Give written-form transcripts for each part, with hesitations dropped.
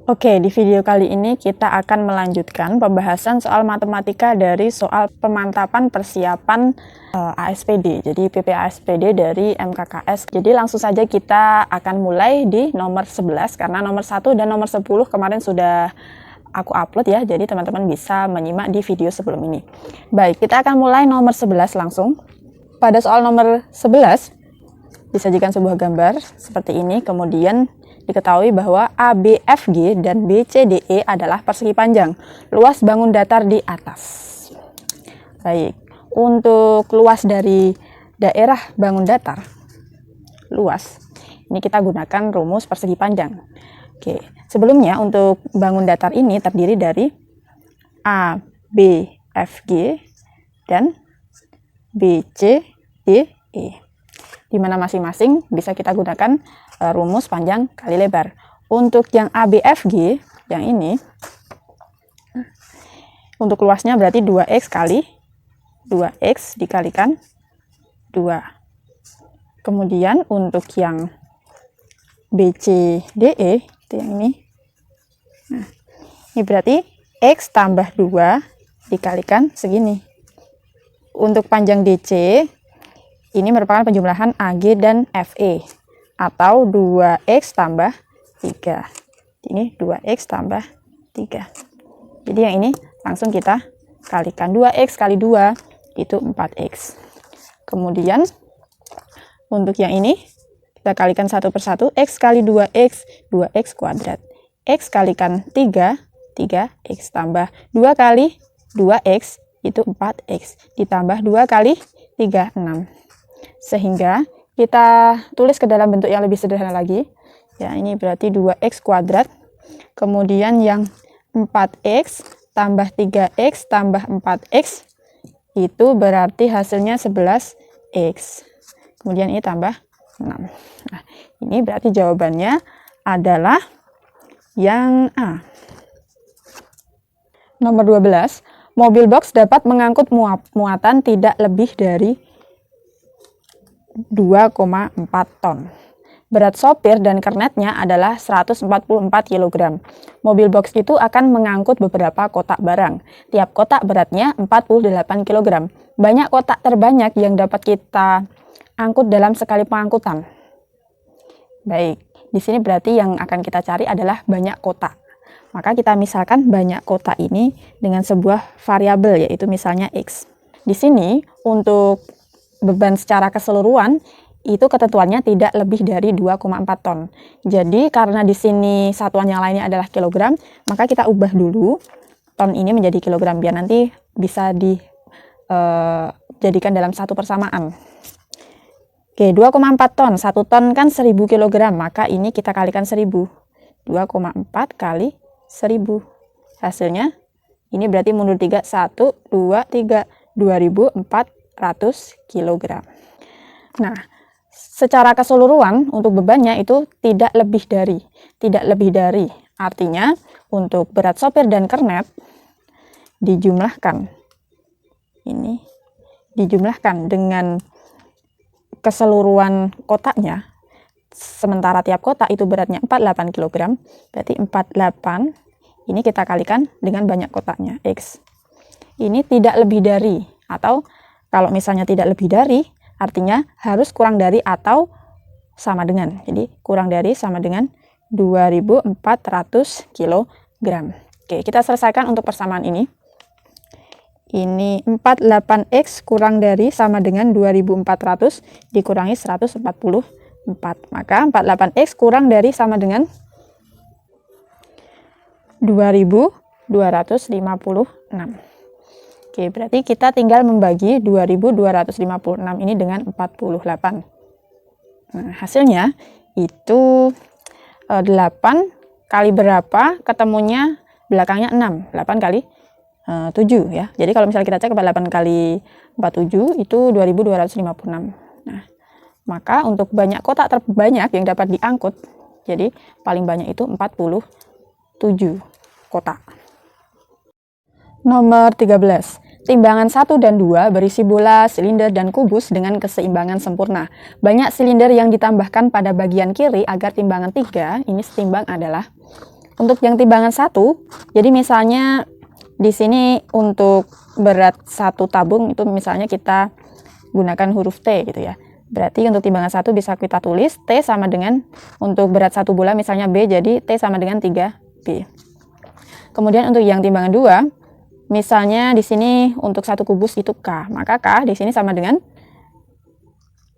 Oke, di video kali ini kita akan melanjutkan pembahasan soal matematika dari soal pemantapan persiapan ASPD, jadi PPASPD dari MKKS. Jadi langsung saja kita akan mulai di nomor 11, karena nomor 1 dan nomor 10 kemarin sudah aku upload ya, jadi teman-teman bisa menyimak di video sebelum ini. Baik, kita akan mulai nomor 11 langsung. Pada soal nomor 11, disajikan sebuah gambar seperti ini, kemudian diketahui bahwa ABFG dan BCDE adalah persegi panjang. Luas bangun datar di atas. Baik, untuk luas dari daerah bangun datar, luas, ini kita gunakan rumus persegi panjang. Oke, sebelumnya untuk bangun datar ini terdiri dari ABFG dan BCDE, di mana masing-masing bisa kita gunakan rumus panjang kali lebar. Untuk yang ABFG, yang ini, untuk luasnya berarti 2x kali 2x dikalikan 2. Kemudian untuk yang BCDE, itu yang ini. Nah, ini berarti x tambah 2 dikalikan segini. Untuk panjang DC, ini merupakan penjumlahan AG dan FE, atau 2x tambah 3. Ini 2x tambah 3. Jadi yang ini langsung kita kalikan. 2x kali 2 itu 4x. Kemudian untuk yang ini kita kalikan satu persatu. X kali 2x, 2x kuadrat. X kalikan 3, 3x tambah 2 kali 2x itu 4x. Ditambah 2 kali 3, 6. Sehingga kita tulis ke dalam bentuk yang lebih sederhana lagi. Ya, ini berarti 2x kuadrat. Kemudian yang 4x tambah 3x tambah 4x itu berarti hasilnya 11x. Kemudian ini tambah 6. Nah, ini berarti jawabannya adalah yang A. Nomor 12, mobil box dapat mengangkut muatan tidak lebih dari 2,4 ton. Berat sopir dan kernetnya adalah 144 kg. Mobil box itu akan mengangkut beberapa kotak barang. Tiap kotak beratnya 48 kg. Banyak kotak terbanyak yang dapat kita angkut dalam sekali pengangkutan. Baik, di sini berarti yang akan kita cari adalah banyak kotak. Maka kita misalkan banyak kotak ini dengan sebuah variabel, yaitu misalnya X. Di sini untuk beban secara keseluruhan itu ketentuannya tidak lebih dari 2,4 ton. Jadi karena di sini satuan yang lainnya adalah kilogram, maka kita ubah dulu ton ini menjadi kilogram biar nanti bisa dijadikan dalam satu persamaan. Oke, 2,4 ton. 1 ton kan 1000 kg, maka ini kita kalikan 1000. 2,4 kali 1000. Hasilnya ini berarti mundur 3, 1, 2, 3, 2400 kg. Nah, secara keseluruhan untuk bebannya itu tidak lebih dari. Artinya untuk berat sopir dan kernet dijumlahkan. Ini dijumlahkan dengan keseluruhan kotaknya. Sementara tiap kotak itu beratnya 48 kg, berarti 48 ini kita kalikan dengan banyak kotaknya, X. Ini tidak lebih dari, atau kalau misalnya tidak lebih dari, artinya harus kurang dari atau sama dengan. Jadi kurang dari sama dengan 2400 kg. Oke, kita selesaikan untuk persamaan ini. Ini 48X kurang dari sama dengan 2400 dikurangi 144. Maka 48X kurang dari sama dengan 2256. Oke, berarti kita tinggal membagi 2256 ini dengan 48. Nah, hasilnya itu 8 kali berapa, ketemunya belakangnya 6. 8 kali 7 ya. Jadi kalau misalnya kita cek 8 kali 47 itu 2256. Nah, maka untuk banyak kotak terbanyak yang dapat diangkut, jadi paling banyak itu 47 kotak. Nomor 13. Timbangan 1 dan 2 berisi bola, silinder, dan kubus dengan keseimbangan sempurna. Banyak silinder yang ditambahkan pada bagian kiri agar timbangan 3 ini setimbang adalah Untuk yang timbangan 1, jadi misalnya di sini untuk berat 1 tabung itu misalnya kita gunakan huruf T gitu ya. Berarti untuk timbangan 1 bisa kita tulis T sama dengan, untuk berat 1 bola misalnya B, jadi T sama dengan 3B. Kemudian untuk yang timbangan 2, misalnya di sini untuk 1 kubus itu K, maka K di sini sama dengan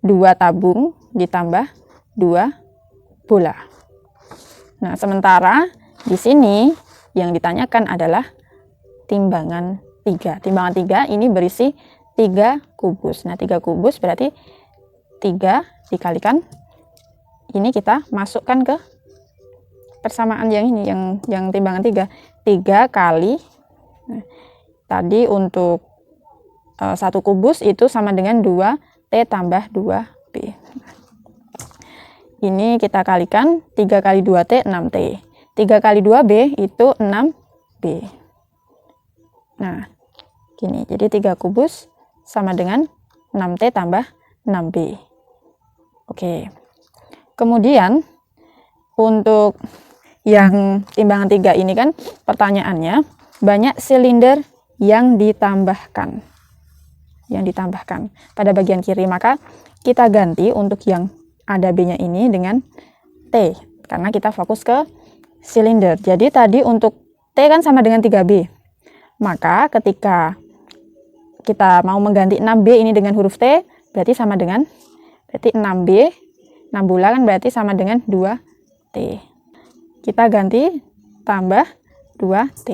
2 tabung ditambah 2 bola. Nah, sementara di sini yang ditanyakan adalah timbangan 3. Timbangan 3 ini berisi 3 kubus. Nah, 3 kubus berarti 3 dikalikan, ini kita masukkan ke persamaan yang ini, yang timbangan 3. 3 kali, nah, tadi untuk 1 kubus itu sama dengan 2T tambah 2B. Ini kita kalikan, 3 kali 2T 6T. 3 kali 2B itu 6B. Nah, gini, jadi 3 kubus sama dengan 6T tambah 6B. Oke. Kemudian untuk yang timbangan 3 ini kan pertanyaannya banyak silinder yang ditambahkan. Yang ditambahkan pada bagian kiri, maka kita ganti untuk yang ada B-nya ini dengan T, karena kita fokus ke silinder. Jadi tadi untuk T kan sama dengan 3B. Maka ketika kita mau mengganti 6B ini dengan huruf T, berarti sama dengan, berarti 6B, 6 bola kan berarti sama dengan 2T. Kita ganti tambah 2T.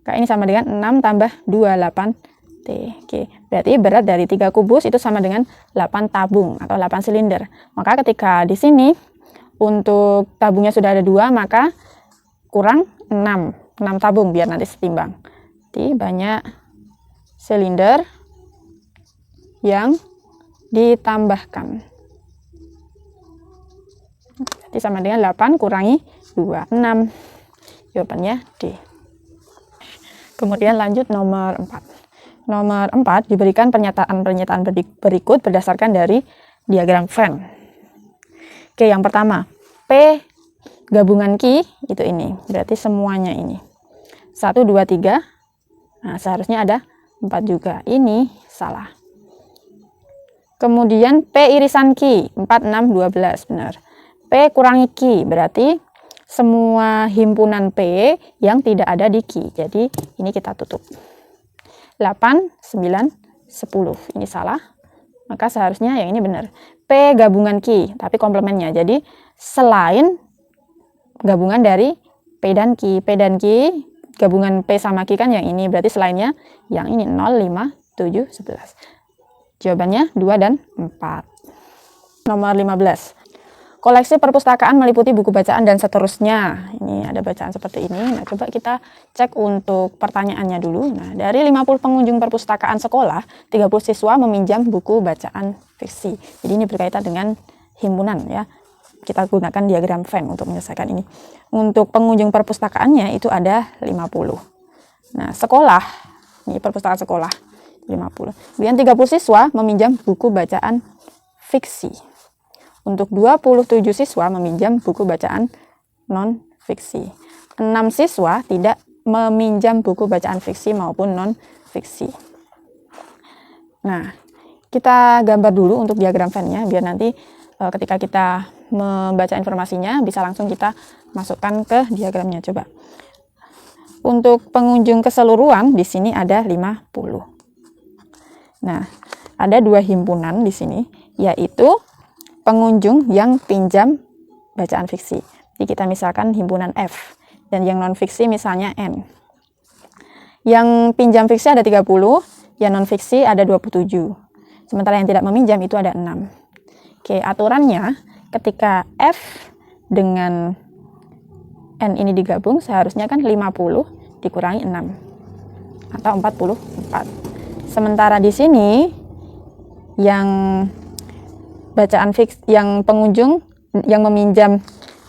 Maka ini sama dengan 6 tambah 2, 8T. Oke, berarti berat dari 3 kubus itu sama dengan 8 tabung atau 8 silinder. Maka ketika di sini untuk tabungnya sudah ada 2, maka kurang 6 tabung biar nanti setimbang. Jadi banyak silinder yang ditambahkan. Jadi sama dengan 8 kurangi 2, 6. Jawabannya D. Kemudian lanjut nomor 4. Nomor 4 diberikan pernyataan berikut berdasarkan dari diagram Venn. Oke, yang pertama, P gabungan Q itu ini, berarti semuanya ini. 1, 2, 3. Nah, seharusnya ada 4 juga. Ini salah. Kemudian P irisan Q, 4, 6, 12, benar. P kurangi Q, berarti semua himpunan P yang tidak ada di Q. Jadi ini kita tutup. 8, 9, 10. Ini salah. Maka seharusnya yang ini benar. P gabungan Q, tapi komplemennya. Jadi selain gabungan dari P dan Q. P dan Q, gabungan P sama Q kan yang ini. Berarti selainnya yang ini 0, 5, 7, 11. Jawabannya 2 dan 4. Nomor 15. Koleksi perpustakaan meliputi buku bacaan dan seterusnya. Ini ada bacaan seperti ini. Nah, coba kita cek untuk pertanyaannya dulu. Nah, dari 50 pengunjung perpustakaan sekolah, 30 siswa meminjam buku bacaan fiksi. Jadi ini berkaitan dengan himpunan ya. Kita gunakan diagram Venn untuk menyelesaikan ini. Untuk pengunjung perpustakaannya itu ada 50. Nah, sekolah, ini perpustakaan sekolah 50. Kemudian 30 siswa meminjam buku bacaan fiksi. Untuk 27 siswa meminjam buku bacaan non-fiksi. 6 siswa tidak meminjam buku bacaan fiksi maupun non-fiksi. Nah, kita gambar dulu untuk diagram Venn-nya, biar nanti ketika kita membaca informasinya bisa langsung kita masukkan ke diagramnya. Coba. Untuk pengunjung keseluruhan di sini ada 50. Nah, ada 2 himpunan di sini, yaitu pengunjung yang pinjam bacaan fiksi. Jadi kita misalkan himpunan F, dan yang non-fiksi misalnya N. Yang pinjam fiksi ada 30, yang non-fiksi ada 27. Sementara yang tidak meminjam itu ada 6. Oke, aturannya ketika F dengan N ini digabung, seharusnya kan 50 dikurangi 6, atau 44. Sementara di sini, yang bacaan fiksi, yang pengunjung yang meminjam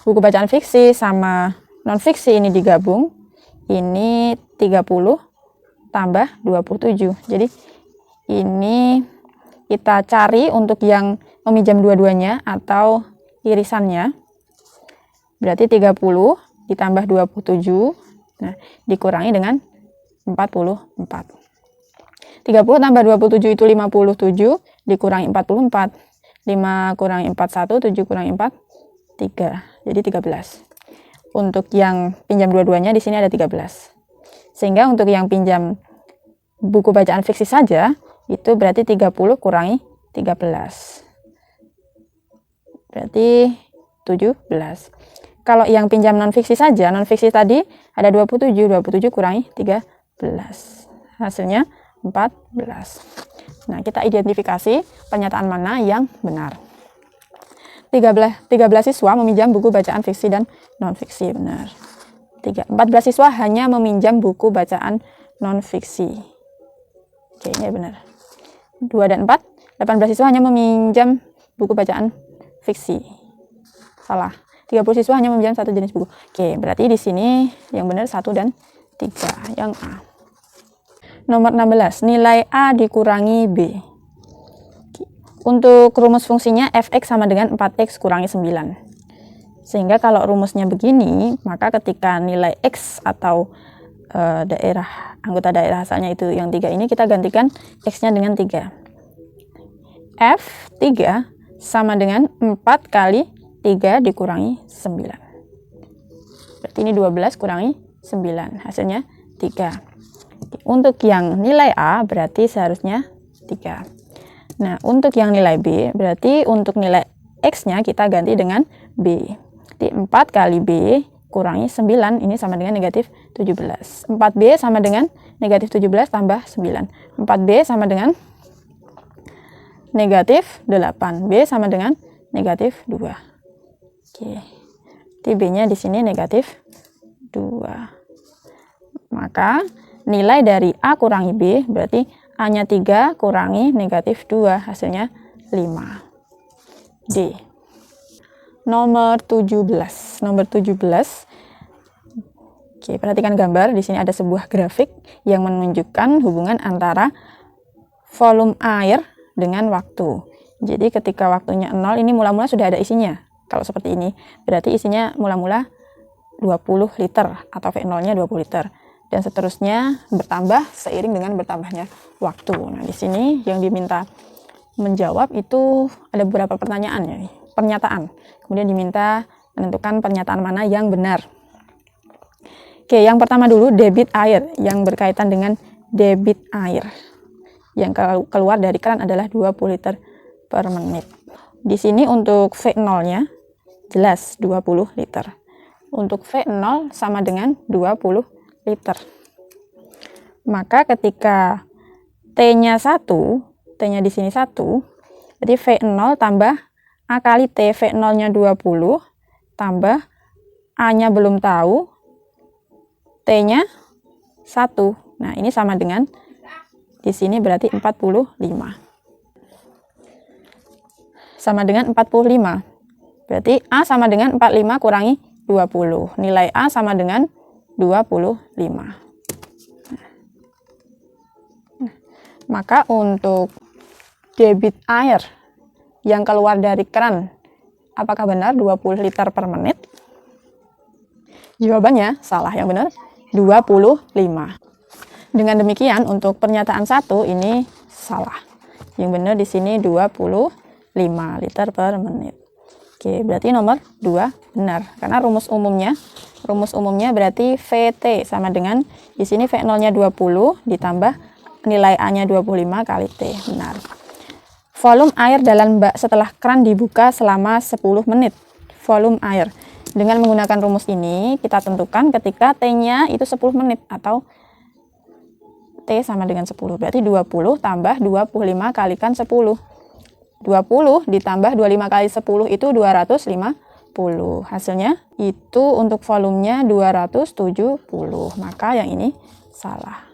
buku bacaan fiksi sama non fiksi ini digabung, ini 30 tambah 27. Jadi ini kita cari untuk yang meminjam dua-duanya atau irisannya. Berarti 30 ditambah 27, nah, dikurangi dengan 44. 30 tambah 27 itu 57, dikurangi 44. 5 kurangi 4, 1, 7 kurangi 4, 3. Jadi 13. Untuk yang pinjam dua-duanya di sini ada 13. Sehingga untuk yang pinjam buku bacaan fiksi saja, itu berarti 30 kurangi 13. Berarti 17. Kalau yang pinjam non-fiksi saja, non-fiksi tadi ada 27, 27 kurangi 13. Hasilnya 14. Nah, kita identifikasi pernyataan mana yang benar. 13 siswa meminjam buku bacaan fiksi dan non-fiksi, benar. 14 siswa hanya meminjam buku bacaan non-fiksi. Oke, ini benar. 2 dan 4, 18 siswa hanya meminjam buku bacaan fiksi. Salah. 30 siswa hanya meminjam satu jenis buku. Oke, berarti di sini yang benar 1 dan 3, yang A. Nomor 16, nilai A dikurangi B. Untuk rumus fungsinya fx sama dengan 4x kurangi 9. Sehingga kalau rumusnya begini, maka ketika nilai x atau anggota daerah asalnya itu yang 3 ini, kita gantikan x-nya dengan 3. F3 sama dengan 4 kali 3 dikurangi 9. Berarti ini 12 kurangi 9, hasilnya 3. Untuk yang nilai A berarti seharusnya 3. Nah, untuk yang nilai B berarti untuk nilai X-nya kita ganti dengan B. Jadi 4 kali B kurangi 9 ini sama dengan negatif 17. 4B sama dengan negatif 17 tambah 9. 4B sama dengan negatif 8. B sama dengan negatif 2. Oke. Jadi B-nya di sini negatif 2. Maka nilai dari A kurangi B berarti A-nya 3 kurangi negatif 2, hasilnya 5. D. Nomor 17. Nomor 17. Oke, perhatikan gambar. Di sini ada sebuah grafik yang menunjukkan hubungan antara volume air dengan waktu. Jadi ketika waktunya 0, ini mula-mula sudah ada isinya. Kalau seperti ini, berarti isinya mula-mula 20 liter atau V0-nya 20 liter. Dan seterusnya bertambah seiring dengan bertambahnya waktu. Nah, di sini yang diminta menjawab itu ada beberapa pertanyaan ya, pernyataan. Kemudian diminta menentukan pernyataan mana yang benar. Oke, yang pertama dulu debit air yang berkaitan dengan debit air. Yang keluar dari keran adalah 20 liter per menit. Di sini untuk V0-nya jelas 20 liter. Untuk V0 sama dengan 20 liter. Maka ketika T-nya 1, T-nya di sini 1, berarti V0 tambah A kali T, V0-nya 20, tambah A-nya belum tahu, T-nya 1. Nah, ini sama dengan di sini berarti 45. Sama dengan 45. Berarti A sama dengan 45 kurangi 20. Nilai A sama dengan 25. Maka untuk debit air yang keluar dari keran, apakah benar 20 liter per menit? Jawabannya salah, yang benar 25. Dengan demikian untuk pernyataan 1 ini salah. Yang benar di sini 25 liter per menit. Oke, berarti nomor 2 benar. Karena rumus umumnya berarti VT sama dengan di sini V0-nya 20 ditambah nilai A-nya 25 kali T. Benar. Volume air dalam bak setelah keran dibuka selama 10 menit. Volume air. Dengan menggunakan rumus ini kita tentukan ketika T-nya itu 10 menit atau T sama dengan 10. Berarti 20 tambah 25 kalikan 10. 20 ditambah 25 kali 10 itu 250. Hasilnya itu untuk volumenya 270. Maka yang ini salah.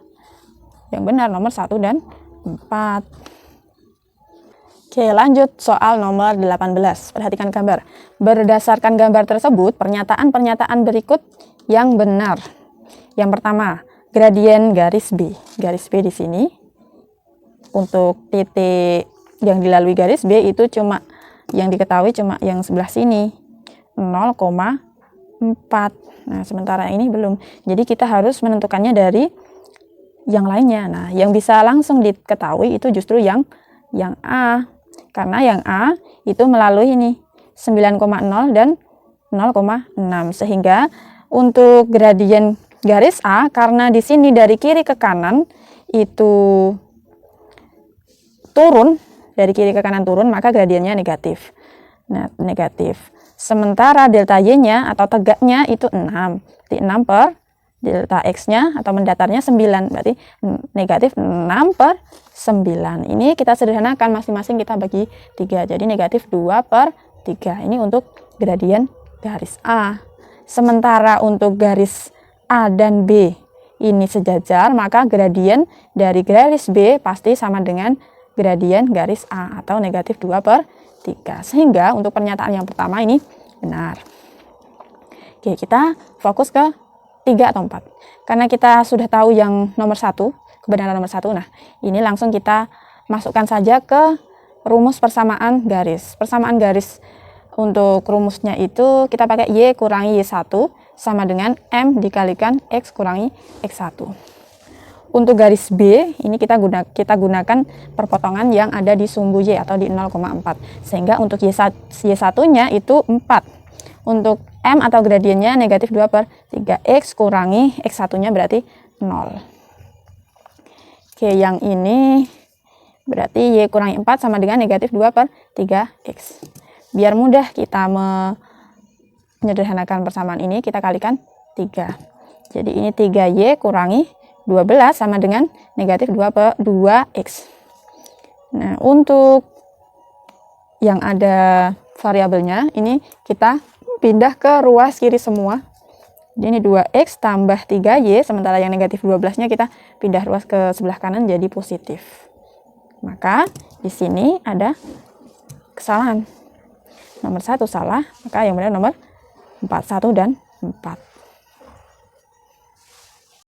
Yang benar nomor 1 dan 4. Oke, lanjut soal nomor 18. Perhatikan gambar. Berdasarkan gambar tersebut, pernyataan-pernyataan berikut yang benar. Yang pertama, gradien garis B. Garis B di sini untuk titik yang dilalui garis B itu cuma yang diketahui cuma yang sebelah sini 0,5 4. Nah, sementara ini belum. Jadi kita harus menentukannya dari yang lainnya. Nah, yang bisa langsung diketahui itu justru yang A. Karena yang A itu melalui ini 9,0 dan 0,6. Sehingga untuk gradien garis A, karena di sini dari kiri ke kanan itu turun, dari kiri ke kanan turun, maka gradiennya negatif. Nah, negatif. Sementara delta Y-nya atau tegaknya itu 6. Berarti 6 per delta X-nya atau mendatarnya 9. Berarti negatif 6 per 9. Ini kita sederhanakan, masing-masing kita bagi 3. Jadi negatif 2 per 3. Ini untuk gradien garis A. Sementara untuk garis A dan B ini sejajar, maka gradien dari garis B pasti sama dengan gradien garis A atau negatif 2 per 3. Sehingga untuk pernyataan yang pertama ini benar. Oke, kita fokus ke 3 atau 4. Karena kita sudah tahu yang nomor 1, kebenaran nomor 1. Nah, ini langsung kita masukkan saja ke rumus persamaan garis. Persamaan garis untuk rumusnya itu kita pakai Y kurangi Y1 sama dengan M dikalikan X kurangi X1. Untuk garis B, ini kita gunakan perpotongan yang ada di sumbu Y atau di 0,4. Sehingga untuk Y1-nya itu 4. Untuk M atau gradiennya negatif 2 per 3. X kurangi X1-nya berarti 0. Oke, yang ini berarti Y kurangi 4 sama dengan negatif 2 per 3X. Biar mudah kita menyederhanakan persamaan ini, kita kalikan 3. Jadi ini 3Y kurangi 12 sama dengan negatif 2 per 2X. Nah, untuk yang ada variabelnya, ini kita pindah ke ruas kiri semua. Jadi ini 2X tambah 3Y, sementara yang negatif 12-nya kita pindah ruas ke sebelah kanan jadi positif. Maka di sini ada kesalahan. Nomor 1 salah, maka yang benar nomor 4, 1 dan 4.